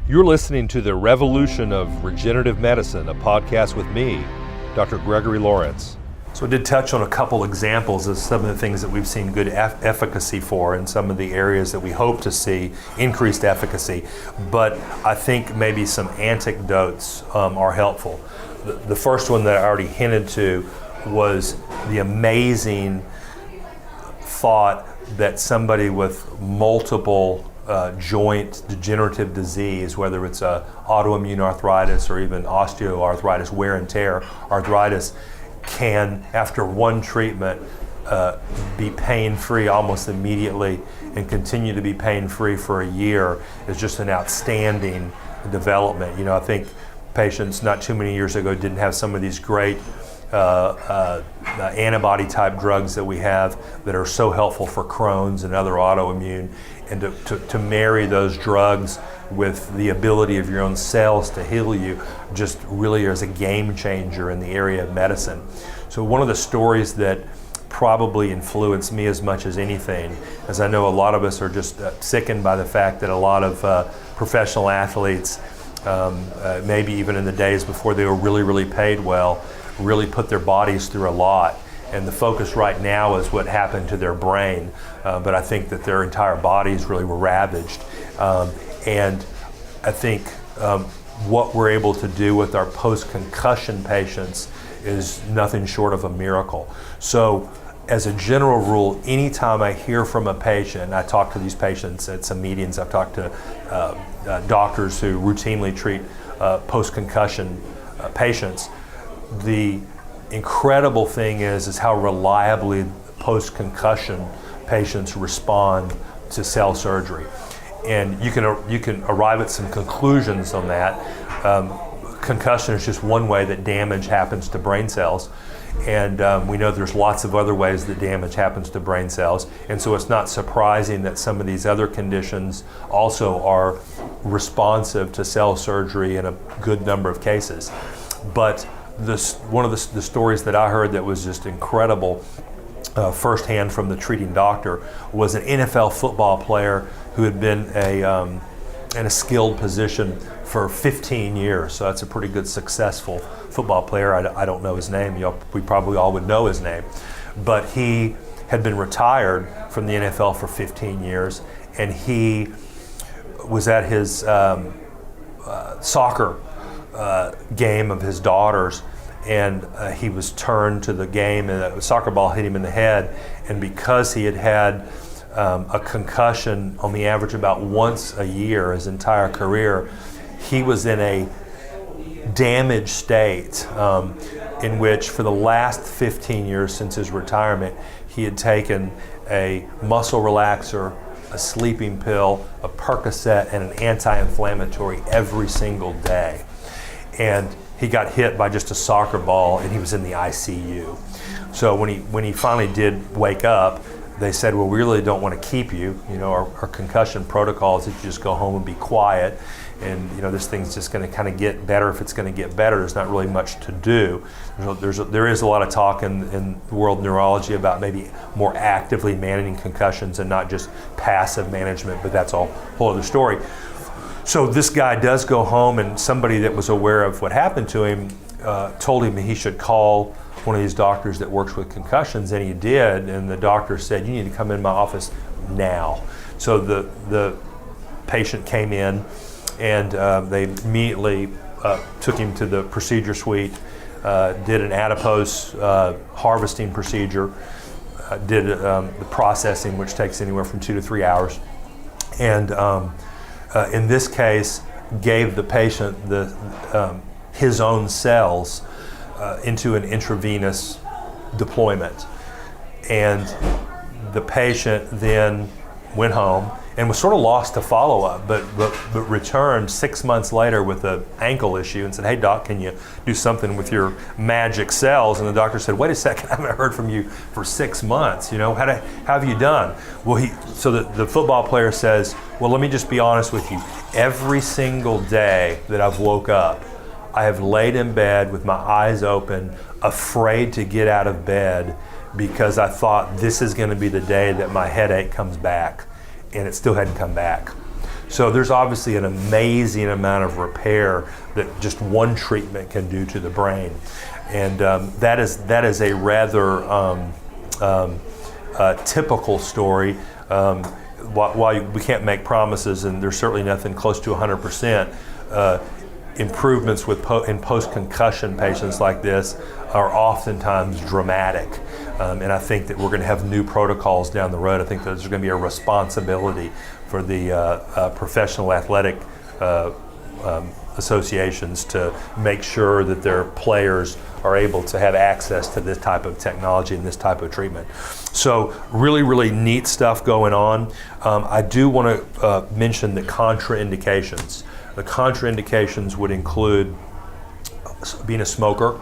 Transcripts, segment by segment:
You're listening to The Revolution of Regenerative Medicine, a podcast with me, Dr. Gregory Laurence. So I did touch on a couple examples of some of the things that we've seen good efficacy for and some of the areas that we hope to see increased efficacy. But I think maybe some anecdotes are helpful. The first one that I already hinted to was the amazing thought that somebody with multiple joint degenerative disease, whether it's autoimmune arthritis or even osteoarthritis, wear and tear arthritis, can, after one treatment, be pain-free almost immediately and continue to be pain-free for a year is just an outstanding development. You know, I think patients not too many years ago didn't have some of these great antibody type drugs that we have that are so helpful for Crohn's and other autoimmune, and to marry those drugs with the ability of your own cells to heal you just really is a game changer in the area of medicine. So one of the stories that probably influenced me as much as anything, as I know a lot of us are just sickened by the fact that a lot of professional athletes, maybe even in the days before they were really paid well, really put their bodies through a lot. And the focus right now is what happened to their brain, but I think that their entire bodies really were ravaged. And I think what we're able to do with our post-concussion patients is nothing short of a miracle. So as a general rule, anytime I hear from a patient, I talk to these patients at some meetings, I've talked to doctors who routinely treat post-concussion patients. The incredible thing is how reliably post-concussion patients respond to cell surgery. And you can arrive at some conclusions on that. Concussion is just one way that damage happens to brain cells. And we know there's lots of other ways that damage happens to brain cells. And so it's not surprising that some of these other conditions also are responsive to cell surgery in a good number of cases. But one of the stories that I heard that was just incredible firsthand from the treating doctor was an NFL football player who had been in a skilled position for 15 years. So that's a pretty good, successful football player. I don't know his name. We probably all would know his name. But he had been retired from the NFL for 15 years, and he was at his soccer game of his daughter's, and he was turned to the game, and a soccer ball hit him in the head. And because he had a concussion on the average about once a year his entire career, he was in a damaged state in which for the last 15 years since his retirement, he had taken a muscle relaxer, a sleeping pill, a Percocet, and an anti-inflammatory every single day. And he got hit by just a soccer ball, and he was in the ICU. So when he finally did wake up, they said, well, we really don't want to keep you. You know, our concussion protocol is that you just go home and be quiet. And, you know, this thing's just going to kind of get better if it's going to get better. There's not really much to do. There is a lot of talk in the world of neurology about maybe more actively managing concussions and not just passive management, but that's a whole other story. So this guy does go home, and somebody that was aware of what happened to him told him he should call one of these doctors that works with concussions, and he did, and the doctor said, you need to come in my office now. So the patient came in, and they immediately took him to the procedure suite, did an adipose harvesting procedure, did the processing, which takes anywhere from 2 to 3 hours, and in this case, gave the patient his own cells into an intravenous deployment. And the patient then went home and was sort of lost to follow-up, but returned 6 months later with an ankle issue and said, hey doc, can you do something with your magic cells? And the doctor said, wait a second, I haven't heard from you for 6 months. You know, how have you done? Well, so the football player says, well, let me just be honest with you. Every single day that I've woke up, I have laid in bed with my eyes open, afraid to get out of bed because I thought this is going to be the day that my headache comes back. And it still hadn't come back. So there's obviously an amazing amount of repair that just one treatment can do to the brain. And that is a rather typical story. While we can't make promises, and there's certainly nothing close to 100%, improvements in post-concussion patients like this are oftentimes dramatic. And I think that we're going to have new protocols down the road. I think that there's going to be a responsibility for the professional athletic associations to make sure that their players are able to have access to this type of technology and this type of treatment. So really, really neat stuff going on. I do want to mention the contraindications. The contraindications would include being a smoker.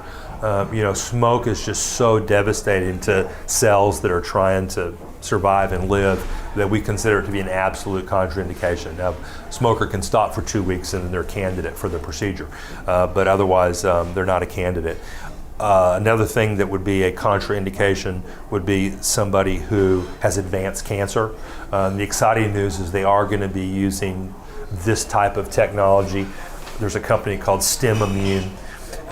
Smoke is just so devastating to cells that are trying to survive and live that we consider it to be an absolute contraindication. Now, a smoker can stop for 2 weeks and they're a candidate for the procedure, but otherwise they're not a candidate. Another thing that would be a contraindication would be somebody who has advanced cancer. The exciting news is they are going to be using this type of technology. There's a company called STEM Immune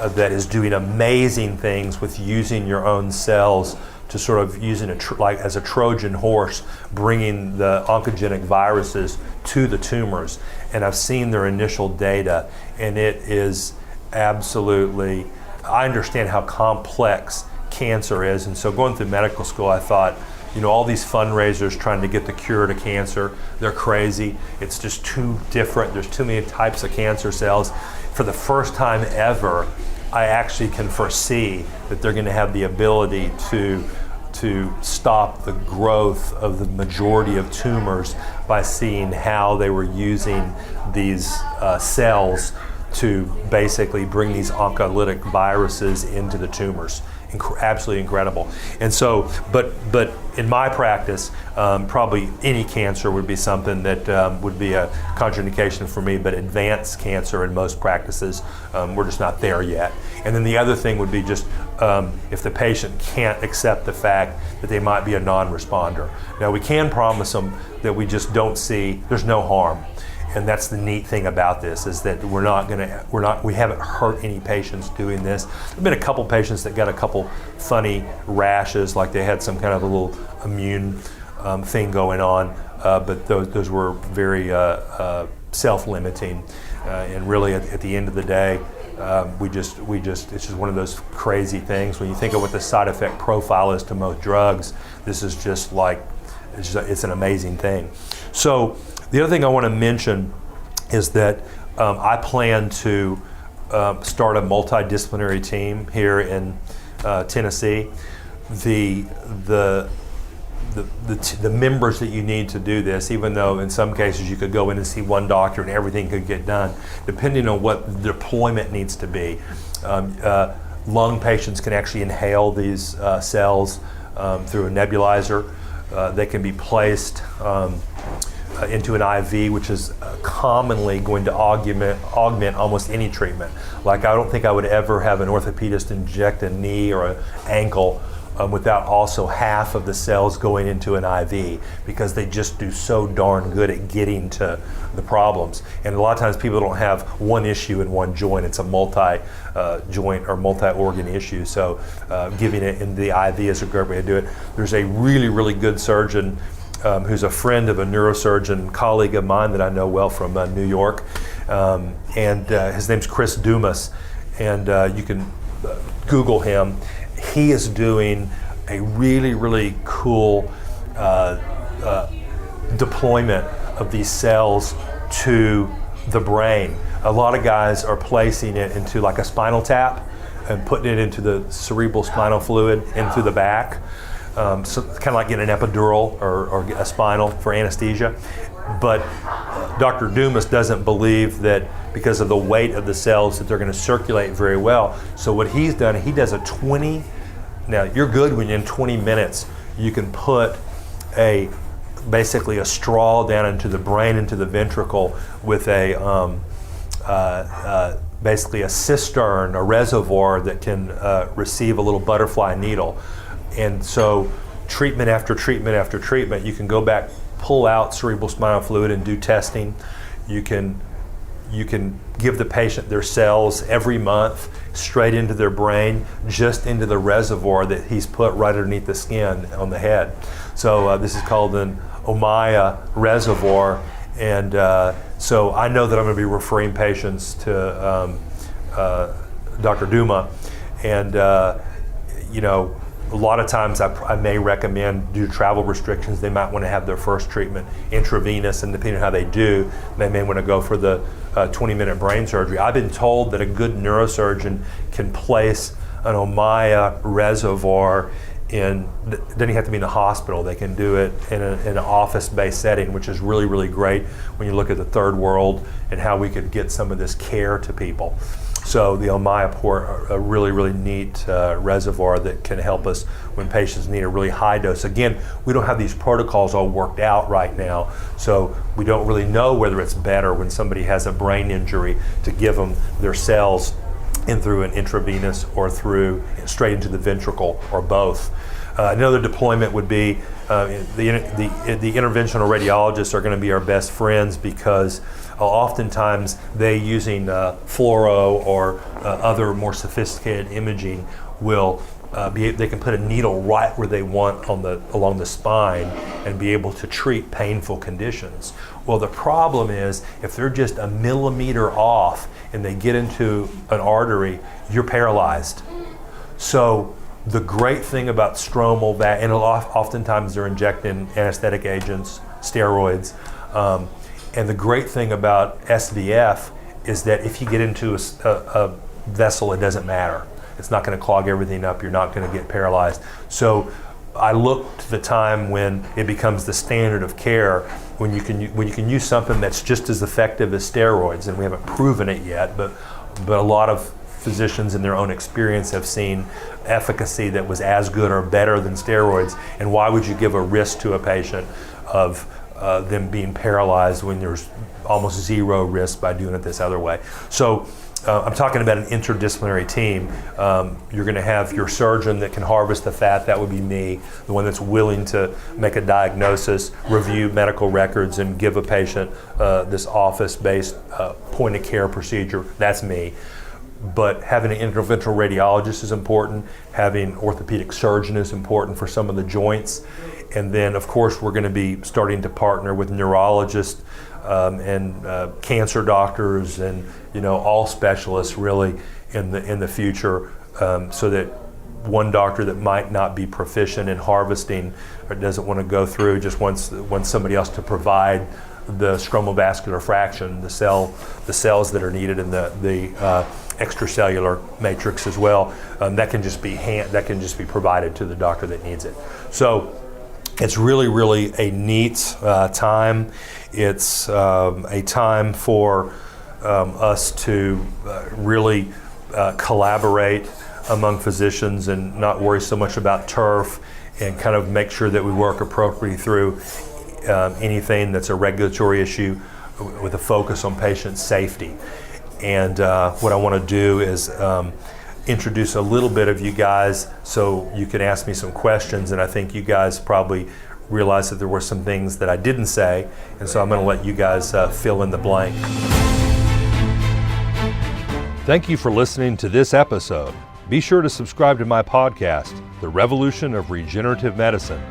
that is doing amazing things with using your own cells to sort of using like as a Trojan horse, bringing the oncogenic viruses to the tumors. And I've seen their initial data, and it is absolutely, I understand how complex cancer is. And so going through medical school, I thought, all these fundraisers trying to get the cure to cancer, they're crazy. It's just too different. There's too many types of cancer cells. For the first time ever, I actually can foresee that they're going to have the ability to stop the growth of the majority of tumors by seeing how they were using these cells to basically bring these oncolytic viruses into the tumors. Absolutely incredible. And so, but in my practice, probably any cancer would be something that would be a contraindication for me, but advanced cancer in most practices, we're just not there yet. And then the other thing would be just if the patient can't accept the fact that they might be a non-responder. Now, we can promise them that we just don't see, there's no harm. And that's the neat thing about this, is that we haven't hurt any patients doing this. There've been a couple patients that got a couple funny rashes, like they had some kind of a little immune thing going on, but those were very self-limiting. And really, at the end of the day, it's just one of those crazy things. When you think of what the side effect profile is to most drugs, this is just like, it's an amazing thing. So the other thing I want to mention is that I plan to start a multidisciplinary team here in Tennessee. The members that you need to do this, even though in some cases you could go in and see one doctor and everything could get done, depending on what the deployment needs to be. Lung patients can actually inhale these cells through a nebulizer. They can be placed into an IV, which is commonly going to augment almost any treatment. Like, I don't think I would ever have an orthopedist inject a knee or an ankle without also half of the cells going into an IV, because they just do so darn good at getting to the problems. And a lot of times people don't have one issue in one joint, it's a multi-joint or multi-organ issue. So giving it in the IV is a great way to do it. There's a really, really good surgeon who's a friend of a neurosurgeon colleague of mine that I know well from New York, and his name's Chris Dumas, and you can Google him. He is doing a really, really cool deployment of these cells to the brain. A lot of guys are placing it into like a spinal tap and putting it into the cerebral spinal fluid and through the back. So kind of like getting an epidural or a spinal for anesthesia. But Dr. Dumas doesn't believe that because of the weight of the cells that they're going to circulate very well. So what he's done, he does now you're good when in 20 minutes you can put basically a straw down into the brain, into the ventricle with basically a cistern, a reservoir that can receive a little butterfly needle. And so treatment after treatment after treatment, you can go back, pull out cerebral spinal fluid and do testing. You can give the patient their cells every month straight into their brain, just into the reservoir that he's put right underneath the skin on the head. So this is called an Ommaya reservoir, and so I know that I'm going to be referring patients to Dr. Duma, and a lot of times I may recommend, due to travel restrictions, they might want to have their first treatment intravenous, and depending on how they do, they may want to go for the 20-minute brain surgery. I've been told that a good neurosurgeon can place an Ommaya reservoir in, doesn't have to be in the hospital, they can do it in an office-based setting, which is really, really great when you look at the third world and how we could get some of this care to people. So the Ommaya port, a really, really neat reservoir that can help us when patients need a really high dose. Again, we don't have these protocols all worked out right now, so we don't really know whether it's better when somebody has a brain injury to give them their cells in through an intravenous or through straight into the ventricle, or both. Another deployment would be the interventional radiologists are going to be our best friends, because oftentimes they, using fluoro or other more sophisticated imaging, will they can put a needle right where they want along the spine and be able to treat painful conditions. Well, the problem is if they're just a millimeter off and they get into an artery, you're paralyzed. So the great thing about stromal, and oftentimes they're injecting anesthetic agents, steroids, and the great thing about SVF is that if you get into a vessel, it doesn't matter. It's not going to clog everything up. You're not going to get paralyzed. So I look to the time when it becomes the standard of care, when you can use something that's just as effective as steroids, and we haven't proven it yet, but a lot of physicians in their own experience have seen efficacy that was as good or better than steroids. And why would you give a risk to a patient of them being paralyzed when there's almost zero risk by doing it this other way? So I'm talking about an interdisciplinary team. You're going to have your surgeon that can harvest the fat, that would be me, the one that's willing to make a diagnosis, review medical records, and give a patient this office-based point-of-care procedure, that's me. But having an interventional radiologist is important, having orthopedic surgeon is important for some of the joints, and then of course we're going to be starting to partner with neurologists and cancer doctors, and all specialists really in the future, so that one doctor that might not be proficient in harvesting or doesn't want to go through, just wants somebody else to provide the stromal vascular fraction, the cells that are needed in the extracellular matrix as well. That can just be provided to the doctor that needs it. So it's really, really a neat time. It's a time for us to really collaborate among physicians and not worry so much about turf, and kind of make sure that we work appropriately through anything that's a regulatory issue with a focus on patient safety. And what I want to do is introduce a little bit of you guys so you can ask me some questions, and I think you guys probably realize that there were some things that I didn't say, and so I'm going to let you guys fill in the blank. Thank you for listening to this episode. Be sure to subscribe to my podcast, The Revolution of Regenerative Medicine.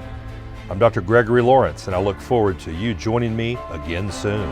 I'm Dr. Gregory Laurence, and I look forward to you joining me again soon.